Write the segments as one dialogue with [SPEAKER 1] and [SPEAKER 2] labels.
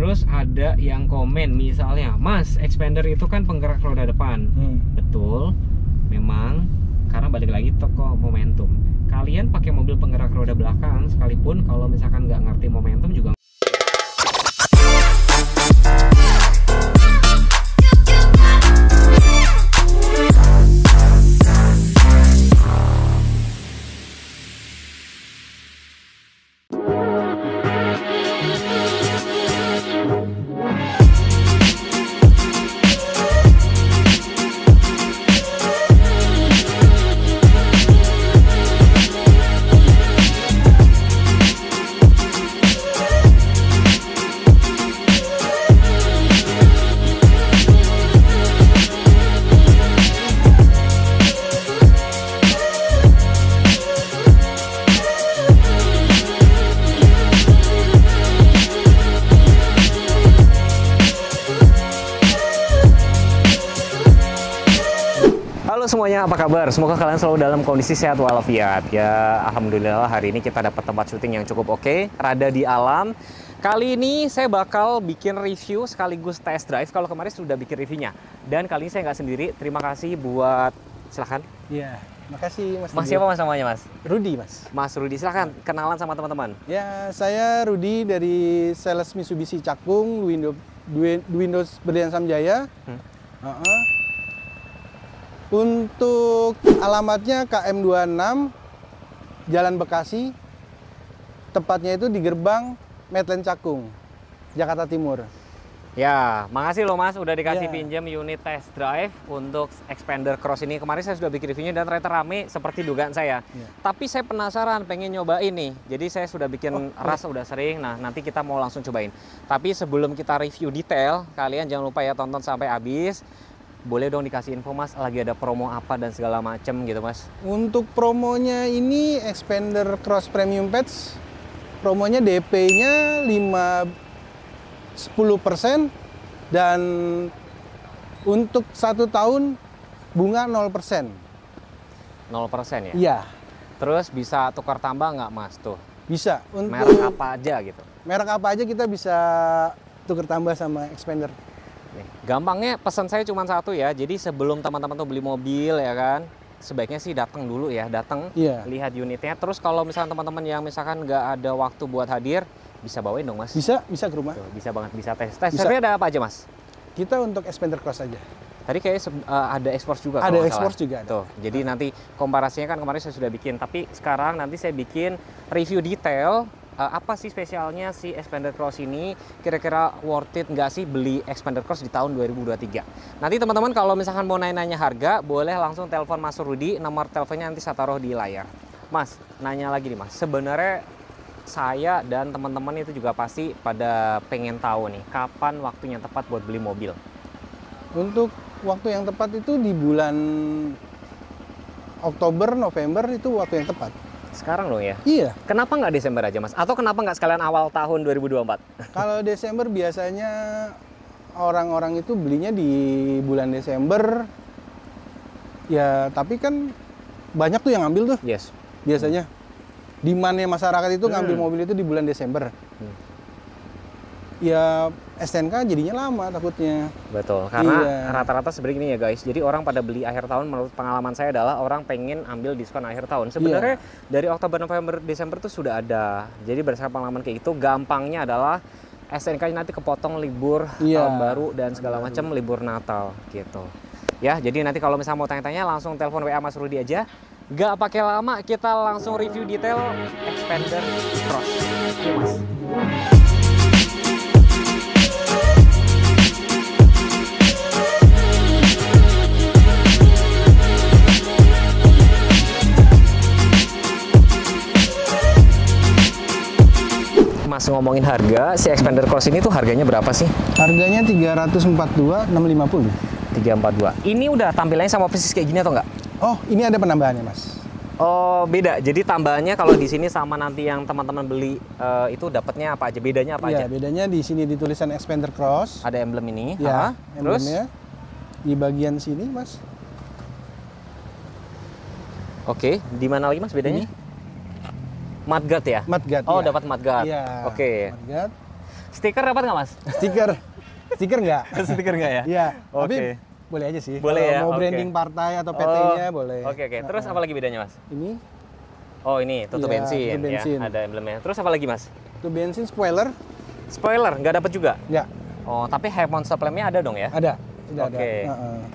[SPEAKER 1] Terus ada yang komen misalnya, Mas, expander itu kan penggerak roda depan. Betul, memang, karena balik lagi toko momentum. Kalian pakai mobil penggerak roda belakang sekalipun kalau misalkan nggak ngerti momentum juga. Halo semuanya, apa kabar? Semoga kalian selalu dalam kondisi sehat walafiat. Ya, alhamdulillah hari ini kita dapat tempat syuting yang cukup oke, rada di alam. Kali ini saya bakal bikin review sekaligus test drive. Kalau kemarin sudah bikin reviewnya. Dan kali ini saya nggak sendiri. Terima kasih buat, silahkan.
[SPEAKER 2] Iya, makasih Mas.
[SPEAKER 1] Mas siapa mas namanya mas?
[SPEAKER 2] Rudi Mas.
[SPEAKER 1] Mas Rudi, silahkan kenalan sama teman-teman.
[SPEAKER 2] Ya, saya Rudi dari sales Mitsubishi Cakung, Windows Berlian Samjaya. Untuk alamatnya KM26 Jalan Bekasi, tepatnya itu di gerbang Medland Cakung, Jakarta Timur.
[SPEAKER 1] Ya, makasih loh mas udah dikasih
[SPEAKER 2] Ya.
[SPEAKER 1] pinjam unit test drive untuk Expander Cross ini. Kemarin saya sudah bikin reviewnya dan ternyata rame seperti dugaan saya.
[SPEAKER 2] Ya.
[SPEAKER 1] Tapi saya penasaran pengen nyobain nih. Jadi saya sudah bikin ras udah sering. Nah, nanti kita mau langsung cobain. Tapi sebelum kita review detail, kalian jangan lupa ya tonton sampai habis. Boleh dong dikasih info mas, lagi ada promo apa dan segala macem gitu mas?
[SPEAKER 2] Untuk promonya ini Expander Cross Premium Patch, promonya DP-nya 10% dan untuk 1 tahun bunga 0%.
[SPEAKER 1] 0% ya?
[SPEAKER 2] Iya,
[SPEAKER 1] Terus bisa tukar tambah nggak mas tuh?
[SPEAKER 2] bisa. Untuk
[SPEAKER 1] Merek apa aja gitu?
[SPEAKER 2] merek apa aja kita bisa tukar tambah sama Expander.
[SPEAKER 1] Nih, gampangnya pesan saya cuma satu ya. Jadi sebelum teman-teman tuh beli mobil ya kan, sebaiknya sih datang dulu ya, datang
[SPEAKER 2] Iya.
[SPEAKER 1] lihat unitnya. Terus kalau misalnya teman-teman yang misalkan nggak ada waktu buat hadir, bisa bawain dong mas.
[SPEAKER 2] Bisa ke rumah.
[SPEAKER 1] Tuh, bisa banget, bisa tes. Tes
[SPEAKER 2] Bisa.
[SPEAKER 1] drive ada apa aja mas?
[SPEAKER 2] Kita untuk Expander Cross aja.
[SPEAKER 1] Tadi kayaknya ada export juga.
[SPEAKER 2] Ada
[SPEAKER 1] kalau nggak
[SPEAKER 2] export
[SPEAKER 1] salah.
[SPEAKER 2] juga ada.
[SPEAKER 1] Tuh, jadi nanti komparasinya kan kemarin saya sudah bikin. Tapi sekarang nanti saya bikin review detail. Apa sih spesialnya si Expander Cross ini, kira-kira worth it nggak sih beli Expander Cross di tahun 2023. Nanti teman-teman kalau misalkan mau nanya harga, boleh langsung telepon Mas Rudi, nomor teleponnya nanti saya taruh di layar. Mas, nanya lagi nih mas, sebenarnya saya dan teman-teman itu juga pasti pada pengen tahu nih, kapan waktunya tepat buat beli mobil.
[SPEAKER 2] Untuk waktu yang tepat itu di bulan Oktober, November itu waktu yang tepat.
[SPEAKER 1] Sekarang dong ya?
[SPEAKER 2] Iya.
[SPEAKER 1] Kenapa nggak Desember aja mas? Atau kenapa nggak sekalian awal tahun 2024?
[SPEAKER 2] Kalau Desember biasanya orang-orang itu belinya di bulan Desember. Ya, tapi kan banyak tuh yang ngambil tuh
[SPEAKER 1] Yes.
[SPEAKER 2] biasanya. Demand-nya masyarakat itu ngambil mobil itu di bulan Desember. Ya, STNK jadinya lama takutnya.
[SPEAKER 1] Betul, karena
[SPEAKER 2] Iya.
[SPEAKER 1] rata-rata sebenarnya gini ya guys. Jadi orang pada beli akhir tahun, menurut pengalaman saya adalah orang pengen ambil diskon akhir tahun. Sebenarnya dari Oktober, November, Desember tuh sudah ada. Jadi berdasarkan pengalaman kayak itu, gampangnya adalah STNK nanti kepotong libur tahun baru dan segala macam, libur Natal gitu. Ya, jadi nanti kalau misalnya mau tanya-tanya langsung telepon WA Mas Rudi aja. Gak pakai lama, kita langsung review detail Expander Cross. Oke mas. Mas ngomongin harga, si Expander Cross ini tuh harganya berapa sih?
[SPEAKER 2] Harganya 342.650.
[SPEAKER 1] 342. Ini udah tampilannya sama persis kayak gini atau enggak?
[SPEAKER 2] Oh, ini ada penambahannya, Mas.
[SPEAKER 1] Oh, beda. Jadi tambahannya kalau di sini sama nanti yang teman-teman beli itu dapatnya apa aja? Bedanya apa aja?
[SPEAKER 2] Iya, bedanya di sini ditulisan Expander Cross.
[SPEAKER 1] Ada emblem ini.
[SPEAKER 2] Ya,
[SPEAKER 1] Terus
[SPEAKER 2] emblemnya di bagian sini, Mas.
[SPEAKER 1] oke, di mana lagi Mas bedanya?
[SPEAKER 2] Ini.
[SPEAKER 1] Mudguard ya?
[SPEAKER 2] Mudguard.
[SPEAKER 1] Oh,
[SPEAKER 2] ya.
[SPEAKER 1] dapat mudguard.
[SPEAKER 2] Iya.
[SPEAKER 1] Oke.
[SPEAKER 2] Mudguard.
[SPEAKER 1] Stiker dapat nggak Mas?
[SPEAKER 2] Stiker, stiker nggak?
[SPEAKER 1] Stiker nggak ya?
[SPEAKER 2] Iya.
[SPEAKER 1] Oke.
[SPEAKER 2] Tapi boleh aja sih.
[SPEAKER 1] Boleh
[SPEAKER 2] Kalau
[SPEAKER 1] ya,
[SPEAKER 2] mau
[SPEAKER 1] oke.
[SPEAKER 2] branding partai atau PT-nya boleh.
[SPEAKER 1] Oke oke. Terus apa lagi bedanya Mas?
[SPEAKER 2] Ini
[SPEAKER 1] Oh ini tutup
[SPEAKER 2] Iya,
[SPEAKER 1] bensin,
[SPEAKER 2] tutup bensin.
[SPEAKER 1] ya, ada emblemnya. Terus apa lagi Mas?
[SPEAKER 2] tuh bensin spoiler
[SPEAKER 1] Spoiler nggak dapat juga?
[SPEAKER 2] nggak
[SPEAKER 1] Oh tapi high mount lamp-nya ada dong ya?
[SPEAKER 2] ada, sudah ada.
[SPEAKER 1] Oke.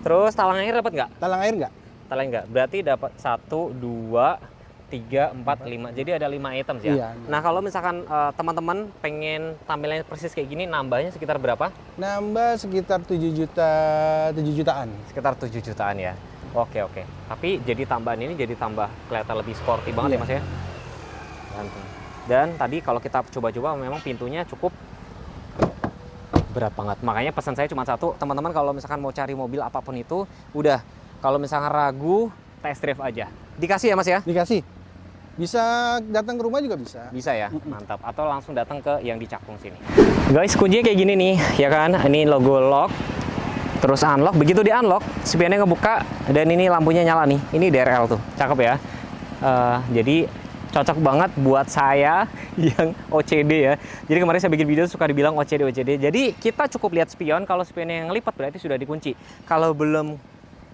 [SPEAKER 1] Terus talang air dapat nggak?
[SPEAKER 2] Talang air nggak?
[SPEAKER 1] Talang nggak. Berarti dapat 1, 2, 3, 4, 5. Jadi ada 5 items ya.
[SPEAKER 2] Iya.
[SPEAKER 1] Nah kalau misalkan teman-teman pengen tampilannya persis kayak gini, nambahnya sekitar berapa?
[SPEAKER 2] Nambah sekitar 7 jutaan.
[SPEAKER 1] Sekitar 7 jutaan ya. Oke oke. Tapi jadi tambahan ini jadi tambah kelihatan lebih sporty banget ya
[SPEAKER 2] Iya.
[SPEAKER 1] Mas ya. Dan tadi kalau kita coba-coba memang pintunya cukup berat banget. Makanya pesan saya cuma satu, teman-teman kalau misalkan mau cari mobil apapun itu, udah kalau misalkan ragu, test drive aja. Dikasih ya Mas ya?
[SPEAKER 2] Dikasih. Bisa datang ke rumah juga bisa.
[SPEAKER 1] Bisa ya, mantap. Atau langsung datang ke yang di Cakung sini. Guys, kuncinya kayak gini nih, ya kan? Ini logo lock, terus unlock. Begitu di unlock, spionnya ngebuka dan ini lampunya nyala nih. Ini DRL tuh, cakep ya. Jadi cocok banget buat saya yang OCD ya. Jadi kemarin saya bikin video suka dibilang OCD. Jadi kita cukup lihat spion. Kalau spionnya yang ngelipat berarti sudah dikunci. Kalau belum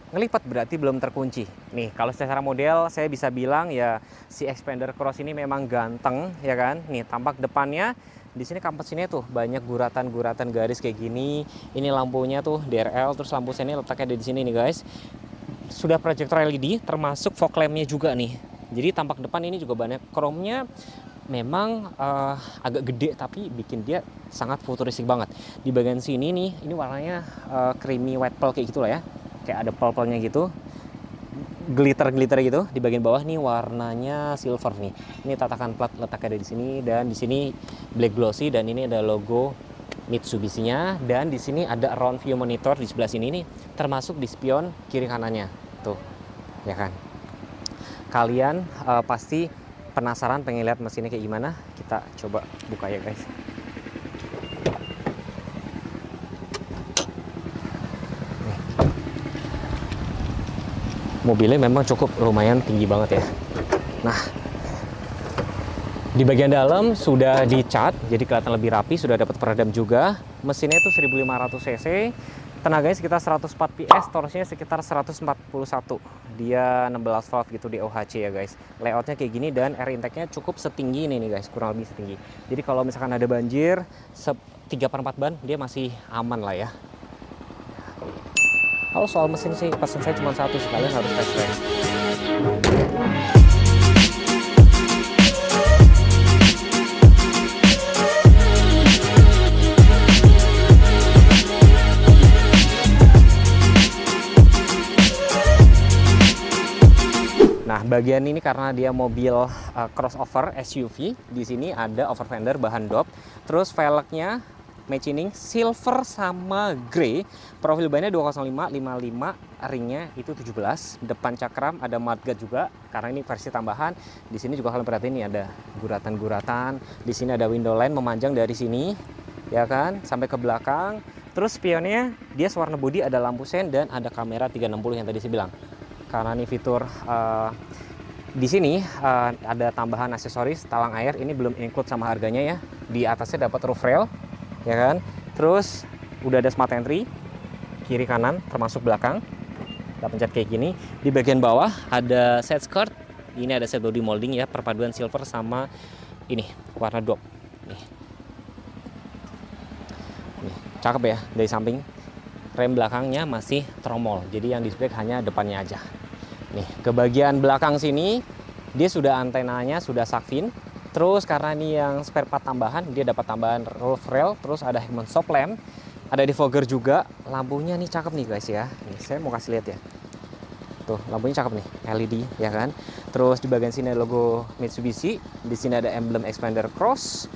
[SPEAKER 1] ngelipat berarti belum terkunci. Nih, kalau secara model saya bisa bilang ya si Xpander Cross ini memang ganteng ya kan. Nih, tampak depannya di sini kampus ini tuh banyak guratan-guratan garis kayak gini. Ini lampunya tuh DRL, terus lampu sini letaknya di sini nih guys. Sudah proyektor LED termasuk fog lamp-nya juga nih. Jadi tampak depan ini juga banyak chrome-nya. Memang agak gede tapi bikin dia sangat futuristik banget. Di bagian sini nih, ini warnanya creamy white pearl kayak gitulah ya. Kayak ada pearl-pearlnya gitu, glitter gitu. Di bagian bawah nih warnanya silver nih. Ini tatakan plat letaknya ada di sini, dan di sini black glossy, dan ini ada logo Mitsubishi-nya, dan di sini ada round view monitor di sebelah sini nih, termasuk di spion kiri kanannya tuh, ya kan. Kalian pasti penasaran pengen lihat mesinnya kayak gimana? Kita coba buka ya guys. Mobilnya memang cukup lumayan tinggi banget ya. Nah, di bagian dalam sudah dicat, jadi kelihatan lebih rapi, sudah dapat peredam juga. Mesinnya itu 1500 cc, tenaganya sekitar 104 PS, torsinya sekitar 141. Dia 16 valve gitu di OHC ya guys. Layoutnya kayak gini dan air intake-nya cukup setinggi ini nih guys, kurang lebih setinggi. Jadi kalau misalkan ada banjir, 3/4 ban dia masih aman lah ya. Kalau soal mesin sih pesan saya cuma satu, sekalian harus test drive. Nah, bagian ini karena dia mobil crossover SUV, di sini ada over fender bahan dop, terus velgnya matching silver sama grey, profil bannya 205 55, ringnya itu 17, depan cakram ada mudguard juga karena ini versi tambahan. Di sini juga kalian perhatiin nih ada guratan-guratan, di sini ada window line memanjang dari sini ya kan sampai ke belakang. Terus spionnya dia warna body, ada lampu sen dan ada kamera 360 yang tadi saya bilang. Karena ini fitur di sini ada tambahan aksesoris talang air, ini belum include sama harganya ya. Di atasnya dapat roof rail ya kan. Terus udah ada smart entry kiri kanan termasuk belakang. Kita pencet kayak gini. Di bagian bawah ada set skirt. Ini ada set body molding ya, perpaduan silver sama ini warna dop. Nih. Nih, cakep ya dari samping. Rem belakangnya masih tromol. Jadi yang display hanya depannya aja. Nih, ke bagian belakang sini dia sudah antenanya sudah shark fin. Terus karena ini yang spare part tambahan, dia dapat tambahan roof rail, terus ada High-mount stop lamp, ada defogger juga. Lampunya nih cakep nih guys ya. Nih, saya mau kasih lihat ya. Tuh, lampunya cakep nih, LED ya kan. Terus di bagian sini ada logo Mitsubishi, di sini ada emblem Xpander Cross.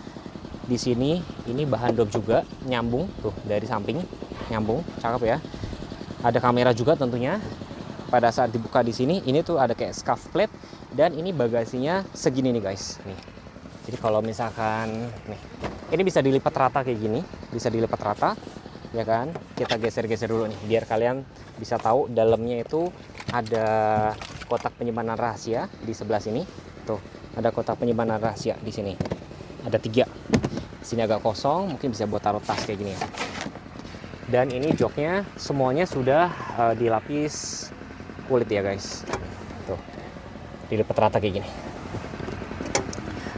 [SPEAKER 1] Di sini ini bahan dop juga, nyambung tuh dari samping, nyambung, cakep ya. Ada kamera juga tentunya. Pada saat dibuka di sini, ini tuh ada kayak scuff plate dan ini bagasinya segini nih guys. Nih. Jadi kalau misalkan nih, ini bisa dilipat rata kayak gini, bisa dilipat rata, ya kan? Kita geser-geser dulu nih, biar kalian bisa tahu dalamnya itu ada kotak penyimpanan rahasia di sebelah sini. Tuh, ada kotak penyimpanan rahasia di sini. Ada 3. Sini agak kosong, mungkin bisa buat taruh tas kayak gini ya. Dan ini joknya semuanya sudah dilapis kulit ya guys. Tuh, dilipat rata kayak gini.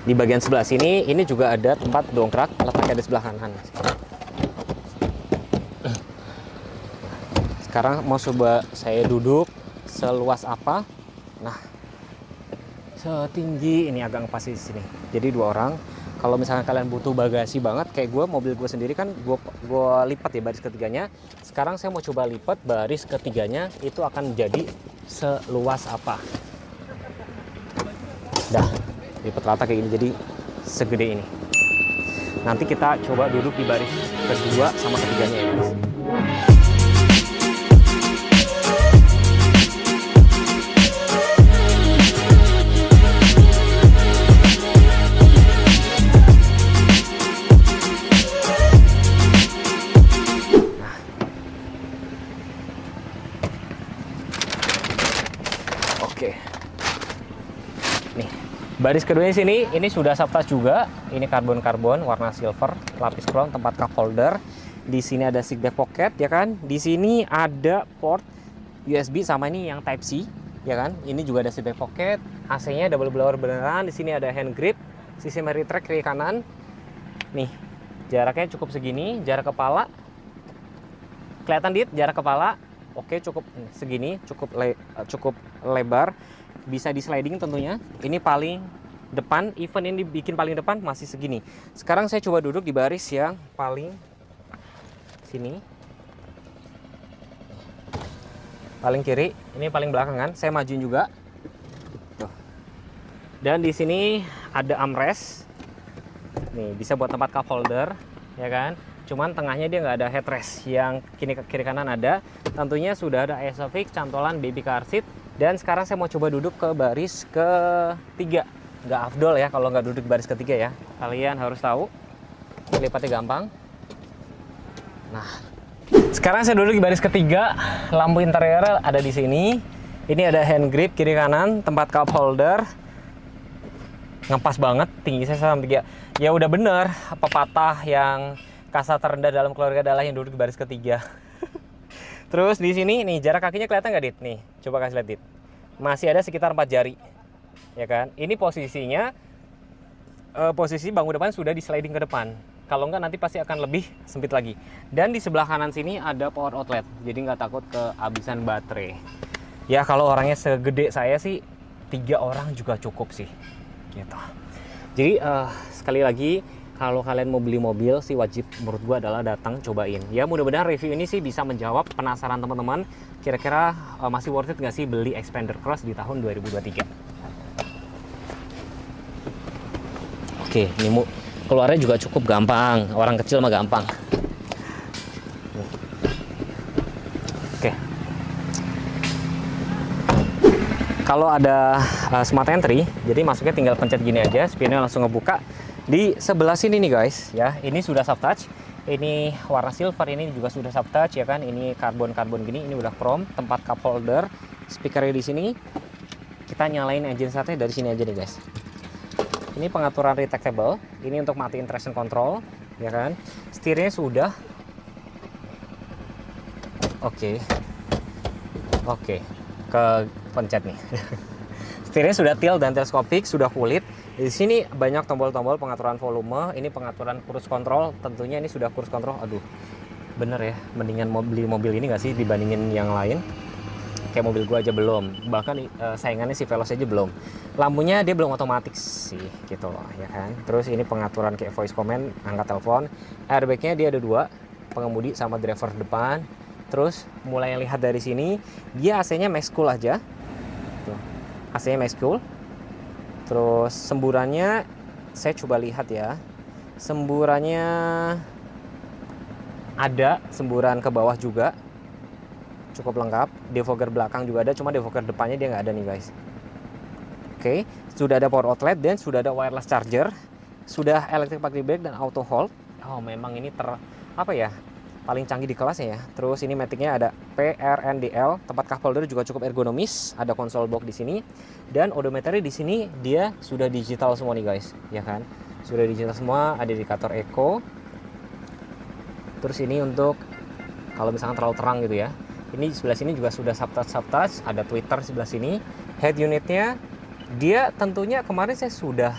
[SPEAKER 1] Di bagian sebelah sini, ini juga ada tempat dongkrak, letaknya di sebelah kanan. Sekarang mau coba saya duduk seluas apa. Nah, setinggi ini agak ngepas di sini. Jadi 2 orang. Kalau misalnya kalian butuh bagasi banget, kayak gue, mobil gue sendiri kan gue lipat ya baris ketiganya. Sekarang saya mau coba lipat baris ketiganya, itu akan jadi seluas apa. Dah, lipat rata kayak gini, jadi segede ini. Nanti kita coba duduk di baris kedua sama ketiganya ya guys. Oke. Nih, baris keduanya sini, ini sudah subtouch juga. Ini karbon-karbon warna silver, lapis chrome, tempat cup holder. Di sini ada seat back pocket ya kan. Di sini ada port USB sama ini yang Type C ya kan. Ini juga ada seat back pocket. AC-nya double blower beneran. Di sini ada hand grip, sistem retract kiri kanan. Nih, jaraknya cukup segini, jarak kepala. Kelihatan dit jarak kepala. Oke, cukup segini, cukup lebar, bisa di sliding tentunya. Ini paling depan, even ini dibikin paling depan masih segini. Sekarang saya coba duduk di baris yang paling sini, paling kiri. Ini paling belakangan. Saya majuin juga. Tuh. Dan di sini ada armrest. Nih, bisa buat tempat cup holder, ya kan? Cuman tengahnya dia nggak ada headrest, yang kiri kanan ada. Tentunya sudah ada ISOFIX, cantolan baby car seat. Dan sekarang saya mau coba duduk ke baris ketiga. Nggak afdol ya kalau nggak duduk di baris ketiga ya. Kalian harus tahu, lipatnya gampang. Nah, sekarang saya duduk di baris ketiga. Lampu interior ada di sini. Ini ada hand grip kiri kanan, tempat cup holder. Ngepas banget, tinggi saya sampai 3. Ya udah bener, pepatah yang kasta terendah dalam keluarga adalah yang duduk di baris ketiga. Terus di sini nih, jarak kakinya kelihatan nggak dit? Nih, coba kasih lihat dit. Masih ada sekitar 4 jari, ya kan? Ini posisinya, posisi bangku depan sudah di sliding ke depan. Kalau nggak nanti pasti akan lebih sempit lagi. Dan di sebelah kanan sini ada power outlet, jadi nggak takut kehabisan baterai. Ya kalau orangnya segede saya sih, 3 orang juga cukup sih. Gitu. Jadi sekali lagi, kalau kalian mau beli mobil sih wajib menurut gua adalah datang cobain. Ya mudah-mudahan review ini sih bisa menjawab penasaran teman-teman. Kira-kira masih worth it nggak sih beli Xpander Cross di tahun 2023? Oke, ini keluarnya juga cukup gampang. Orang kecil mah gampang. Oke. Kalau ada smart entry, jadi masuknya tinggal pencet gini aja, spionnya langsung ngebuka. Di sebelah sini nih guys, ya ini sudah soft touch. Ini warna silver, ini juga sudah soft touch ya kan. Ini karbon gini, ini udah chrome. Tempat cup holder, speakernya di sini. Kita nyalain engine startnya dari sini aja nih guys. Ini pengaturan retractable. Ini untuk matiin traction control, ya kan. Setirnya sudah. Oke, ke pencet nih. Setirnya sudah tilt dan teleskopik, sudah kulit. Di sini banyak tombol-tombol pengaturan volume, ini pengaturan cruise control, tentunya ini sudah cruise control. Aduh, bener ya, mendingan beli mobil ini nggak sih dibandingin yang lain? Kayak mobil gua aja belum, bahkan saingannya si Veloz aja belum. Lampunya dia belum otomatis sih, gitu loh, ya kan. Terus ini pengaturan kayak voice command, angkat telepon. Airbagnya dia ada 2, pengemudi sama driver depan. Terus mulai lihat dari sini, dia AC-nya max cool aja. Tuh, AC-nya max cool. Terus semburannya saya coba lihat ya. Semburannya ada semburan ke bawah juga. Cukup lengkap. Defogger belakang juga ada, cuma defogger depannya dia nggak ada nih guys. Oke, sudah ada power outlet dan sudah ada wireless charger. Sudah electric parking brake dan auto hold. Oh, memang ini paling canggih di kelasnya ya. Terus ini maticnya ada PRNDL, tempat cup holder juga cukup ergonomis, ada konsol box di sini dan odometernya di sini dia sudah digital semua nih guys, ya kan. sudah digital semua, ada indikator eco. Terus ini untuk kalau misalkan terlalu terang gitu ya. Ini sebelah sini juga sudah subtouch, ada Twitter sebelah sini. Head unitnya dia tentunya kemarin saya sudah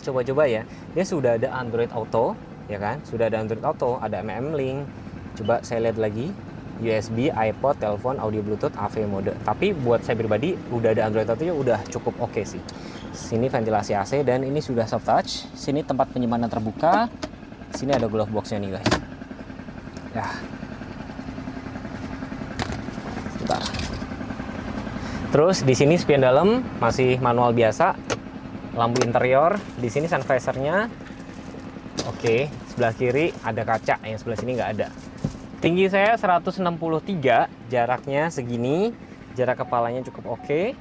[SPEAKER 1] coba-coba ya. Dia sudah ada Android Auto, ya kan? Sudah ada Android Auto, ada MM Link. Coba saya lihat lagi. USB, iPod, telepon, audio Bluetooth, AV mode. Tapi buat saya pribadi udah ada Android Auto udah cukup oke sih. Sini ventilasi AC dan ini sudah soft touch. Sini tempat penyimpanan terbuka. Sini ada glove boxnya nih guys. Ya. Sebentar. Terus di sini spion dalam masih manual biasa. Lampu interior. Di sini sun visornya. Oke. Sebelah kiri ada kaca, yang sebelah sini nggak ada. Tinggi saya 163, jaraknya segini, jarak kepalanya cukup oke.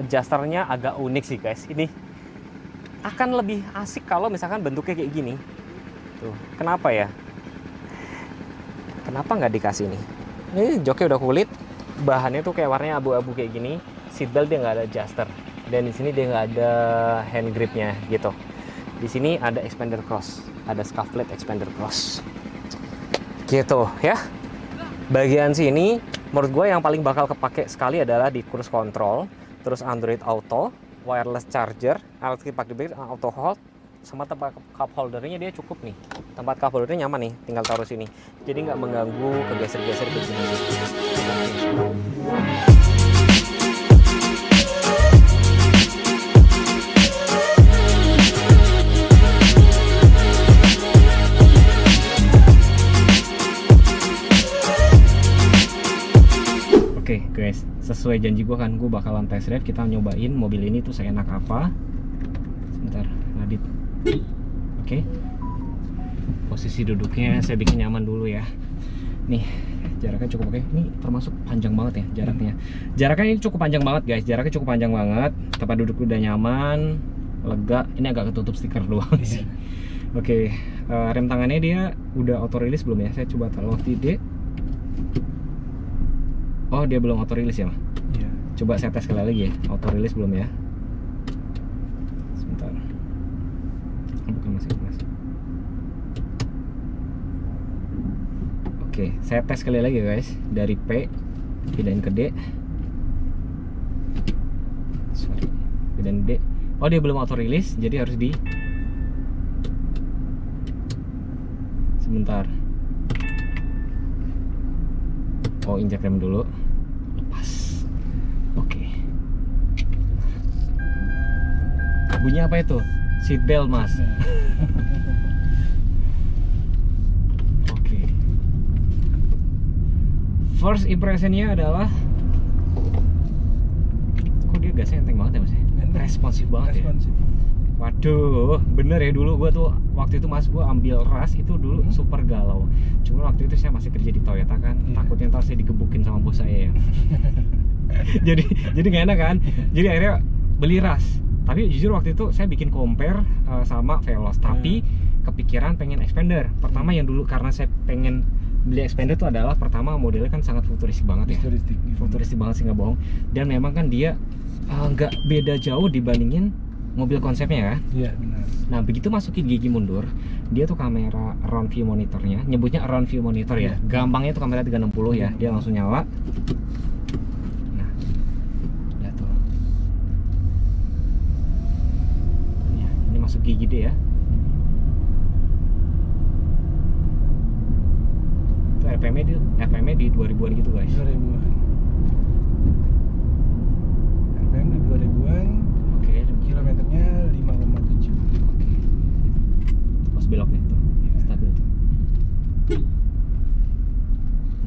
[SPEAKER 1] Adjusternya agak unik sih guys. Ini akan lebih asik kalau misalkan bentuknya kayak gini. Tuh, kenapa ya? Kenapa nggak dikasih nih? Ini joknya udah kulit, bahannya tuh kayak warnanya abu-abu kayak gini. Seatbelt dia nggak ada adjuster, dan di sini dia nggak ada hand gripnya gitu. Di sini ada expander cross, ada scuff plate expander cross. Gitu ya. Bagian sini menurut gue yang paling bakal kepake sekali adalah di cruise control, terus Android Auto, wireless charger, alat kipak debit, auto hold, sama tempat cup holdernya dia cukup nih. Tempat cup holdernya nyaman nih, tinggal taruh sini. Jadi nggak mengganggu kegeser-geser ke sini. Oke guys, sesuai janji gue kan, gue bakalan test drive, kita nyobain mobil ini tuh seenak apa. Sebentar, Nadit. Oke. Posisi duduknya saya bikin nyaman dulu ya. Nih, jaraknya cukup oke. Ini termasuk panjang banget ya jaraknya. Jaraknya ini cukup panjang banget guys, jaraknya cukup panjang banget. Tempat duduk udah nyaman, lega. Ini agak ketutup stiker doang sih. Oke, rem tangannya dia udah auto release belum ya? Saya coba taruh waktu Oh, dia belum auto release ya, Mah?
[SPEAKER 2] Iya.
[SPEAKER 1] Coba saya tes sekali lagi ya. Auto release belum ya? Sebentar. Bukan masih. Oke, saya tes sekali lagi guys. Dari P pindahin ke D. Sorry. Pindahin D. Oh, dia belum auto release, jadi harus di sebentar. Oh, injak rem dulu. Lepas. Oke. Bunyi apa itu? Seat belt, Mas. Oke. First impressionnya adalah, kok dia gasnya enteng banget ya Mas? Responsif banget ya. Waduh, bener ya, dulu gua tuh waktu itu Mas, gua ambil ras itu dulu super galau. Cuma waktu itu saya masih kerja di Toyota kan, takutnya ntar saya digebukin sama bos saya ya. jadi nggak enak kan. Jadi akhirnya beli ras. Tapi jujur waktu itu saya bikin compare sama Veloz, tapi kepikiran pengen expander. Pertama yang dulu karena saya pengen beli expander itu adalah pertama modelnya kan sangat futuristik banget ya. Futuristik banget sih, nggak bohong. Dan memang kan dia nggak beda jauh dibandingin mobil konsepnya kan? Iya benar. Nah begitu masukin gigi mundur, dia tuh kamera around view monitornya, nyebutnya around view monitor ya. Gampangnya tuh kamera 360 ya, dia langsung nyala. Nah, ya tuh. Ya, ini masuk gigi deh ya. Itu RPM-nya di 2000-an gitu guys.
[SPEAKER 2] 2000-an. RPM di 2000-an. Kilometernya 5,7.
[SPEAKER 1] Oke. Pas belok nih tuh. Ya. Stabil tuh.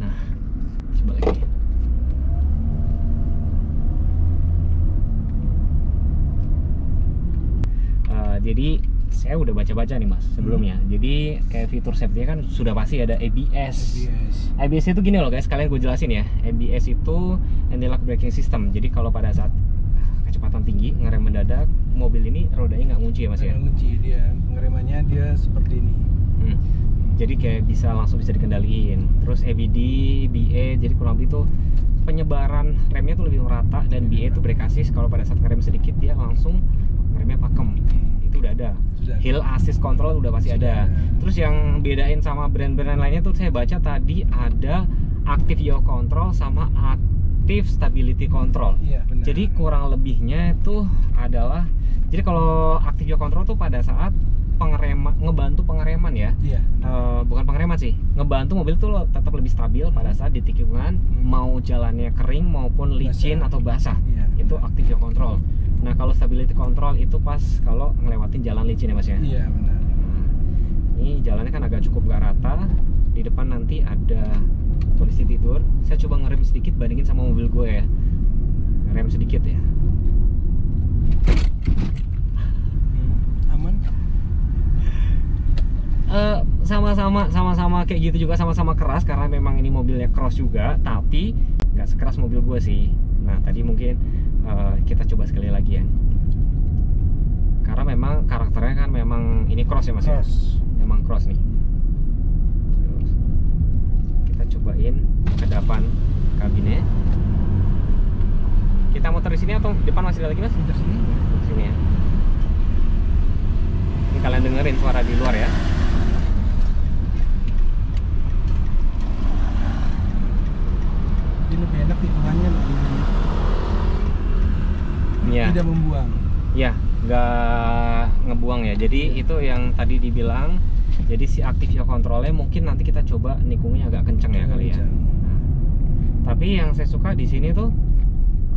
[SPEAKER 1] Nah, coba lagi. Jadi saya udah baca-baca nih Mas sebelumnya. Jadi kayak fitur safety kan sudah pasti ada ABS. ABS itu gini loh guys, kalian gue jelasin ya. ABS itu anti-lock braking system. Jadi kalau pada saat kecepatan tinggi ngerem mendadak, mobil ini rodanya nggak ngunci ya Mas ya?
[SPEAKER 2] Nggak ngunci, dia pengeremannya dia seperti ini.
[SPEAKER 1] Jadi kayak bisa dikendaliin. Terus ABD, BA, jadi kurang lebih tuh penyebaran remnya tuh lebih merata, dan BA itu brake assist, kalau pada saat ngerem sedikit dia langsung ngeremnya pakem. Itu udah ada. Hill assist control udah pasti ada. Terus yang bedain sama brand-brand lainnya tuh saya baca tadi ada active yaw control sama active stability control.
[SPEAKER 2] Iya, benar.
[SPEAKER 1] Jadi kurang lebihnya itu adalah, jadi kalau active yaw control tuh pada saat ngebantu pengereman ya.
[SPEAKER 2] Iya.
[SPEAKER 1] Bukan pengereman sih, ngebantu mobil tuh tetap lebih stabil pada saat di tikungan, mau jalannya kering maupun licin atau basah.
[SPEAKER 2] Iya,
[SPEAKER 1] itu active yaw control. Nah, kalau stability control itu pas kalau ngelewatin jalan licin ya Mas ya.
[SPEAKER 2] Iya, benar.
[SPEAKER 1] Nah, ini jalannya kan agak cukup gak rata. Di depan nanti ada polisi tidur. Saya coba ngerem sedikit bandingin sama mobil gue ya. Ngerem sedikit ya.
[SPEAKER 2] Aman.
[SPEAKER 1] Sama-sama kayak gitu juga, sama-sama keras karena memang ini mobilnya cross juga, tapi nggak sekeras mobil gue sih. Nah, tadi mungkin kita coba sekali lagi ya, karena memang karakternya kan memang ini cross ya Mas ya, memang cross nih. Terus kita cobain kedapan kabinnya. Kita muter di sini atau depan masih ada lagi Mas?
[SPEAKER 2] Muter sini.
[SPEAKER 1] Di sini ya. Ini kalian dengerin suara di luar ya.
[SPEAKER 2] Ini lebih enak tikungannya,
[SPEAKER 1] Ya.
[SPEAKER 2] tidak membuang.
[SPEAKER 1] Ya, nggak ngebuang ya. Jadi itu yang tadi dibilang. Jadi si active yaw controlnya mungkin nanti kita coba nikungnya agak kenceng ya kali ya. Nah, tapi yang saya suka di sini tuh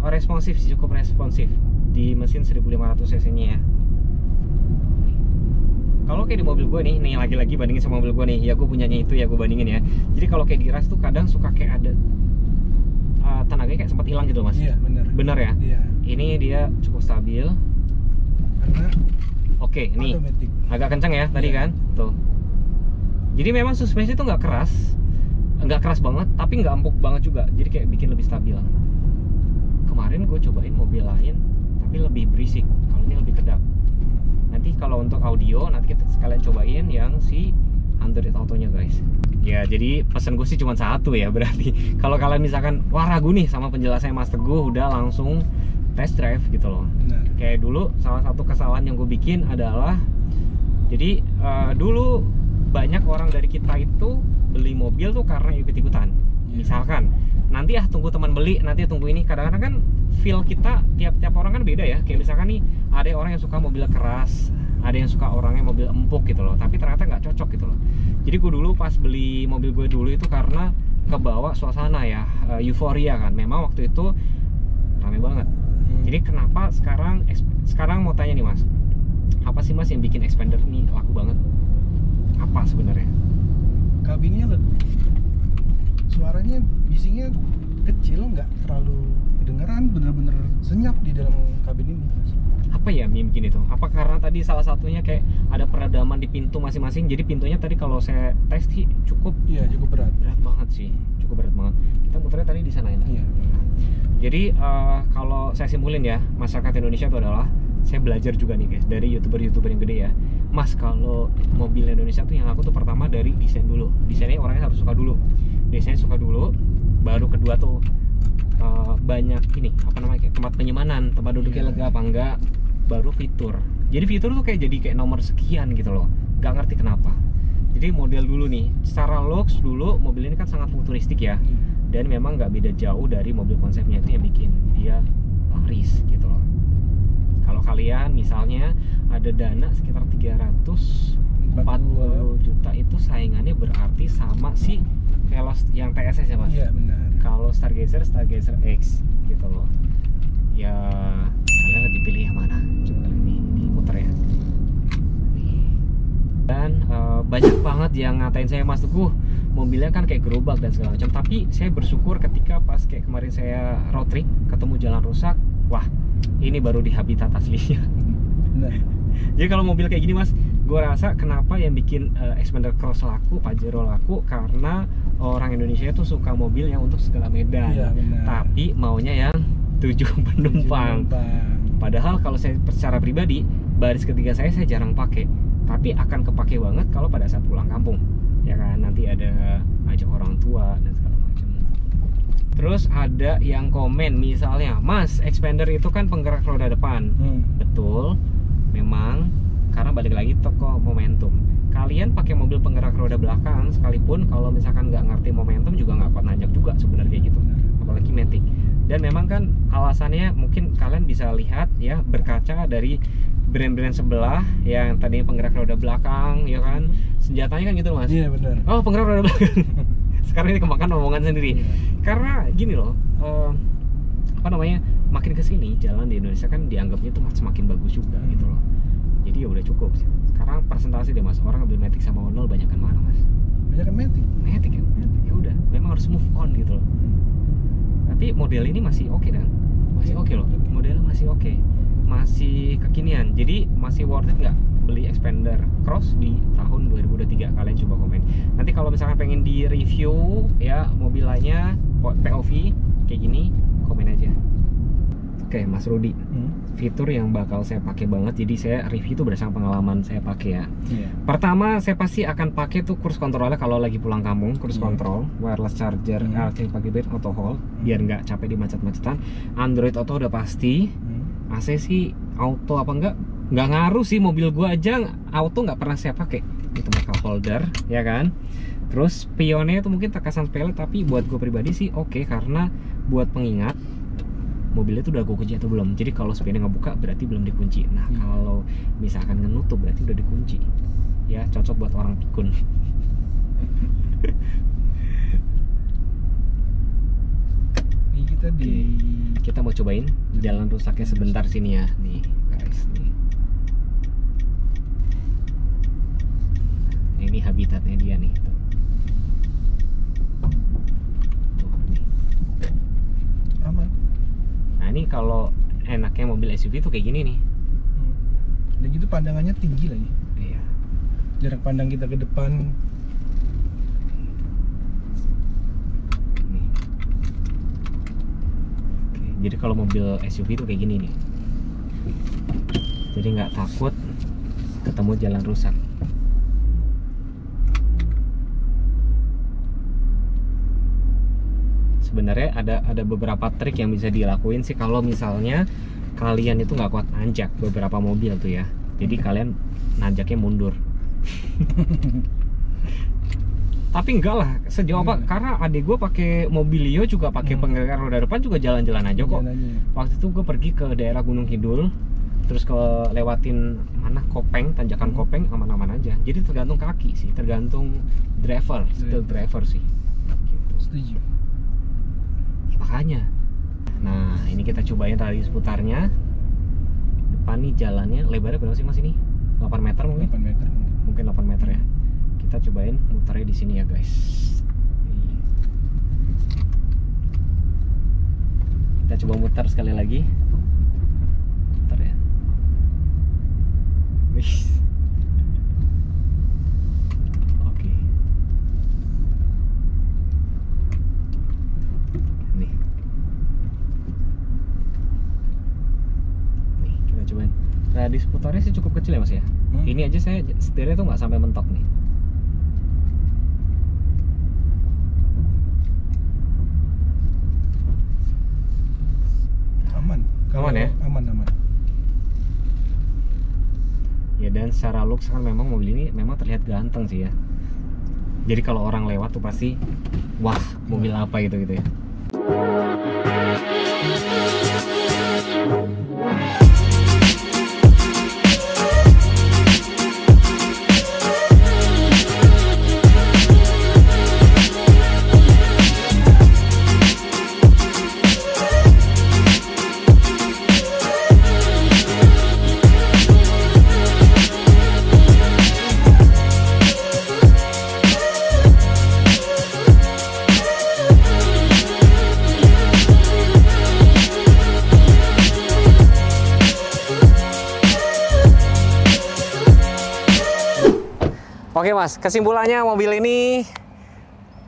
[SPEAKER 1] responsif sih, cukup responsif di mesin 1500 cc-nya ya. Kalau kayak di mobil gue nih lagi-lagi bandingin sama mobil gue nih, ya gue punyanya itu ya gue bandingin ya. Jadi kalau kayak di ras tuh kadang suka kayak ada tenaganya kayak sempat hilang gitu Mas.
[SPEAKER 2] Iya, benar.
[SPEAKER 1] Bener ya?
[SPEAKER 2] Iya.
[SPEAKER 1] Ini dia cukup stabil.
[SPEAKER 2] Karena
[SPEAKER 1] Oke, nih
[SPEAKER 2] automatic.
[SPEAKER 1] agak kencang ya tadi kan, tuh. Jadi memang suspensi itu nggak keras banget, tapi nggak empuk banget juga. Jadi kayak bikin lebih stabil. Kemarin gue cobain mobil lain, tapi lebih berisik. Kalau ini lebih kedap. Nanti kalau untuk audio, nanti kita sekalian cobain yang si Android Auto-nya guys. Ya, jadi pesan gue sih cuma satu ya berarti. Kalau kalian misalkan wah ragu nih sama penjelasannya Mas Teguh, udah langsung test drive gitu loh.
[SPEAKER 2] Benar.
[SPEAKER 1] Kayak dulu salah satu kesalahan yang gue bikin adalah, jadi dulu banyak orang dari kita itu beli mobil tuh karena ikut-ikutan. Misalkan nanti tunggu teman beli, nanti tunggu ini. Kadang-kadang kan feel kita tiap orang kan beda ya. Kayak misalkan nih ada orang yang suka mobil keras, ada yang suka orangnya mobil empuk gitu loh, tapi ternyata nggak cocok gitu loh. Jadi gue dulu pas beli mobil gue dulu itu karena kebawa suasana ya, euforia kan. Memang waktu itu rame banget. Jadi kenapa sekarang mau tanya nih Mas, apa sih Mas yang bikin Xpander ini laku banget? Apa sebenarnya?
[SPEAKER 2] Kabinnya suaranya, bisingnya kecil, nggak terlalu kedengeran, bener-bener senyap di dalam kabin ini.
[SPEAKER 1] Apa ya yang bikin itu? Apa karena tadi salah satunya kayak ada peredaman di pintu masing-masing? Jadi pintunya tadi kalau saya tes sih cukup
[SPEAKER 2] berat
[SPEAKER 1] banget sih, cukup berat banget. Kita muternya tadi di sana ya.
[SPEAKER 2] Iya.
[SPEAKER 1] Jadi kalau saya simpulin ya, masyarakat Indonesia itu adalah, saya belajar juga nih guys dari youtuber yang gede ya. Mas, kalau mobil Indonesia tuh yang aku tuh pertama dari desain dulu. Desainnya orangnya harus suka dulu. Desainnya suka dulu, baru kedua tuh banyak ini apa namanya, kayak tempat penyimpanan, tempat duduknya lega apa enggak, baru fitur. Jadi fitur tuh kayak nomor sekian gitu loh. Gak ngerti kenapa. Jadi model dulu nih, secara looks dulu mobil ini kan sangat futuristik ya. Dan memang nggak beda jauh dari mobil konsepnya, itu yang bikin dia laris gitu loh. Kalau kalian misalnya ada dana sekitar 340 juta, itu saingannya berarti sama si Veloz yang TSS ya Mas?
[SPEAKER 2] Iya, benar.
[SPEAKER 1] Kalau Stargazer X gitu loh. Ya kalian lebih pilih yang mana? Coba nih diputer ya. Dan banyak banget yang ngatain saya, Mas Teguh mobilnya kan kayak gerobak dan segala macam. Tapi saya bersyukur ketika pas kayak kemarin saya road trip ketemu jalan rusak, wah ini baru di habitat aslinya.
[SPEAKER 2] Benar.
[SPEAKER 1] Jadi kalau mobil kayak gini Mas, gue rasa kenapa yang bikin Xpander Cross laku, Pajero laku, karena orang Indonesia itu suka mobil yang untuk segala medan.
[SPEAKER 2] Iya, benar.
[SPEAKER 1] Tapi maunya yang 7 penumpang. Padahal kalau saya secara pribadi, baris ketiga saya jarang pakai. Tapi akan kepake banget kalau pada saat pulang kampung. ya kan, nanti ada ajak orang tua dan segala macam. Terus ada yang komen misalnya, Mas, expander itu kan penggerak roda depan. Betul, memang, karena balik lagi toko momentum. Kalian pakai mobil penggerak roda belakang sekalipun kalau misalkan nggak ngerti momentum juga nggak kuat nanjak juga sebenarnya gitu, apalagi Matic. Dan memang kan alasannya mungkin kalian bisa lihat ya, berkaca dari brand-brand sebelah yang tadi penggerak roda belakang ya kan, senjatanya kan gitu Mas.
[SPEAKER 2] Iya benar.
[SPEAKER 1] Oh, penggerak roda belakang. Sekarang ini kemakan omongan sendiri. Karena gini loh, apa namanya, makin kesini jalan di Indonesia kan dianggapnya tuh semakin bagus juga gitu loh. Jadi ya udah cukup sih. Sekarang presentasi deh Mas, orang ambil Matic sama Honda banyakan mana Mas?
[SPEAKER 2] Banyakan Matic.
[SPEAKER 1] Matic ya. Ya udah, memang harus move on gitu loh. Tapi model ini masih oke dan masih oke loh. Modelnya masih oke, masih kekinian. Jadi masih worth it nggak beli Expander Cross di tahun 2023? Kalian coba komen. Nanti kalau misalkan pengen di review ya mobil lainnya POV kayak gini, komen aja. Oke Mas Rudi, fitur yang bakal saya pakai banget, jadi saya review itu berdasarkan pengalaman saya pakai ya. Pertama saya pasti akan pakai tuh cruise controlnya kalau lagi pulang kampung, cruise control, wireless charger, LC pakai bed, auto hold, biar nggak capek di macet-macetan. Android Auto udah pasti. AC sih auto apa nggak ngaruh sih, mobil gua aja auto nggak pernah saya pakai. Itu cup holder ya kan. Terus spionnya itu mungkin terkesan sepele, tapi buat gue pribadi sih oke, karena buat pengingat mobilnya itu udah gue kunci atau belum. Jadi kalau spionnya ngebuka berarti belum dikunci. Nah kalau misalkan ngenutup berarti udah dikunci. Ya cocok buat orang pikun.
[SPEAKER 2] Ini
[SPEAKER 1] kita mau cobain jalan rusaknya sebentar sini ya, nih guys nih. Ini habitatnya dia nih. Tuh, nih.
[SPEAKER 2] aman.
[SPEAKER 1] Nah ini kalau enaknya mobil SUV tuh kayak gini nih.
[SPEAKER 2] Dan gitu pandangannya tinggi lagi.
[SPEAKER 1] Iya.
[SPEAKER 2] Jarak pandang kita ke depan.
[SPEAKER 1] Nih. Oke, jadi kalau mobil SUV tuh kayak gini nih. Jadi nggak takut ketemu jalan rusak. Sebenarnya ada beberapa trik yang bisa dilakuin sih kalau misalnya kalian itu nggak kuat nanjak beberapa mobil tuh ya. Jadi kalian nanjaknya mundur. Tapi enggak lah, sejauh apa, karena adik gue pakai Mobilio juga pakai penggerak roda depan juga jalan-jalan aja kok. Waktu itu gue pergi ke daerah Gunung Kidul, terus ke lewatin mana Kopeng, tanjakan Kopeng, aman-aman aja. Jadi tergantung kaki sih, tergantung driver, still driver sih. Gitu.
[SPEAKER 2] Setuju.
[SPEAKER 1] Makanya, nah ini kita cobain radius putarnya. Depan nih jalannya lebarnya berapa sih Mas ini? 8 meter mungkin?
[SPEAKER 2] 8 meter
[SPEAKER 1] Mungkin 8 meter ya. Kita cobain muternya di sini ya guys. Kita coba muter sekali lagi. Muter ya. Wih. Oke. Nih. Nih, kita cobain. Radius putarnya sih cukup kecil ya Mas ya. Ini aja saya setirnya tuh nggak sampai mentok nih. Aman ya?
[SPEAKER 2] Aman.
[SPEAKER 1] Ya dan secara looks kan memang mobil ini memang terlihat ganteng sih ya. Jadi kalau orang lewat tuh pasti wah mobil apa gitu ya. Oke Mas, kesimpulannya mobil ini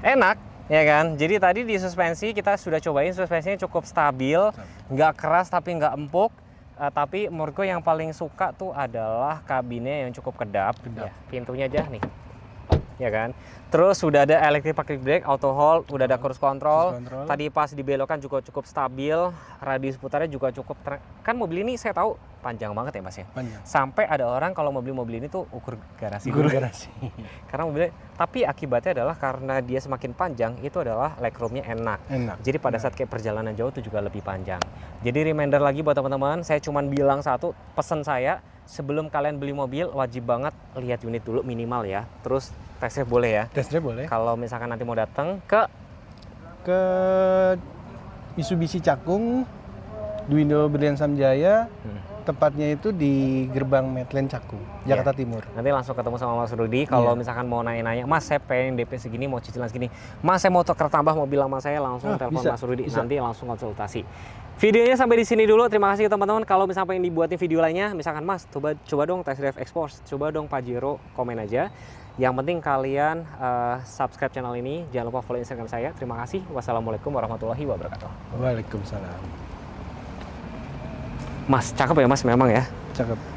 [SPEAKER 1] enak ya kan. Jadi tadi di suspensi kita sudah cobain, suspensinya cukup stabil, nggak keras tapi nggak empuk. Tapi menurut gue yang paling suka tuh adalah kabinnya yang cukup kedap. Ya, pintunya aja nih, ya kan. Terus sudah ada electric parking brake, auto hold, udah ada cruise control. Tadi pas dibelokkan juga cukup stabil, radius putarnya juga cukup. Kan mobil ini saya tahu panjang banget ya Mas ya.
[SPEAKER 2] Panjang.
[SPEAKER 1] Sampai ada orang kalau mau beli mobil ini tuh ukur garasi. Karena mobilnya, tapi akibatnya adalah karena dia semakin panjang, itu adalah legroomnya enak. Jadi pada saat kayak perjalanan jauh itu juga lebih panjang. Jadi reminder lagi buat teman-teman, saya cuma bilang satu, pesan saya, sebelum kalian beli mobil wajib banget lihat unit dulu minimal ya. Terus test drive boleh ya?
[SPEAKER 2] Test drive boleh.
[SPEAKER 1] Kalau misalkan nanti mau datang ke
[SPEAKER 2] Mitsubishi Cakung, Dwindo Berlian Samjaya, tepatnya itu di Gerbang Medland Cakung, Jakarta Timur.
[SPEAKER 1] Nanti langsung ketemu sama Mas Rudi. Kalau misalkan mau nanya-nanya, Mas saya pengen DP segini, mau cicilan segini, Mas saya mau tukar tambah, mau bilang sama saya, langsung telepon Mas Rudi, nanti langsung konsultasi. Videonya sampai di sini dulu. Terima kasih teman-teman. Kalau misalkan pengen dibuatin video lainnya, misalkan Mas, coba dong test drive Explore, coba dong Pajero, komen aja. Yang penting kalian subscribe channel ini, jangan lupa follow Instagram saya. Terima kasih. Wassalamualaikum warahmatullahi wabarakatuh.
[SPEAKER 2] Waalaikumsalam.
[SPEAKER 1] Mas, cakep ya Mas memang ya?
[SPEAKER 2] Cakep.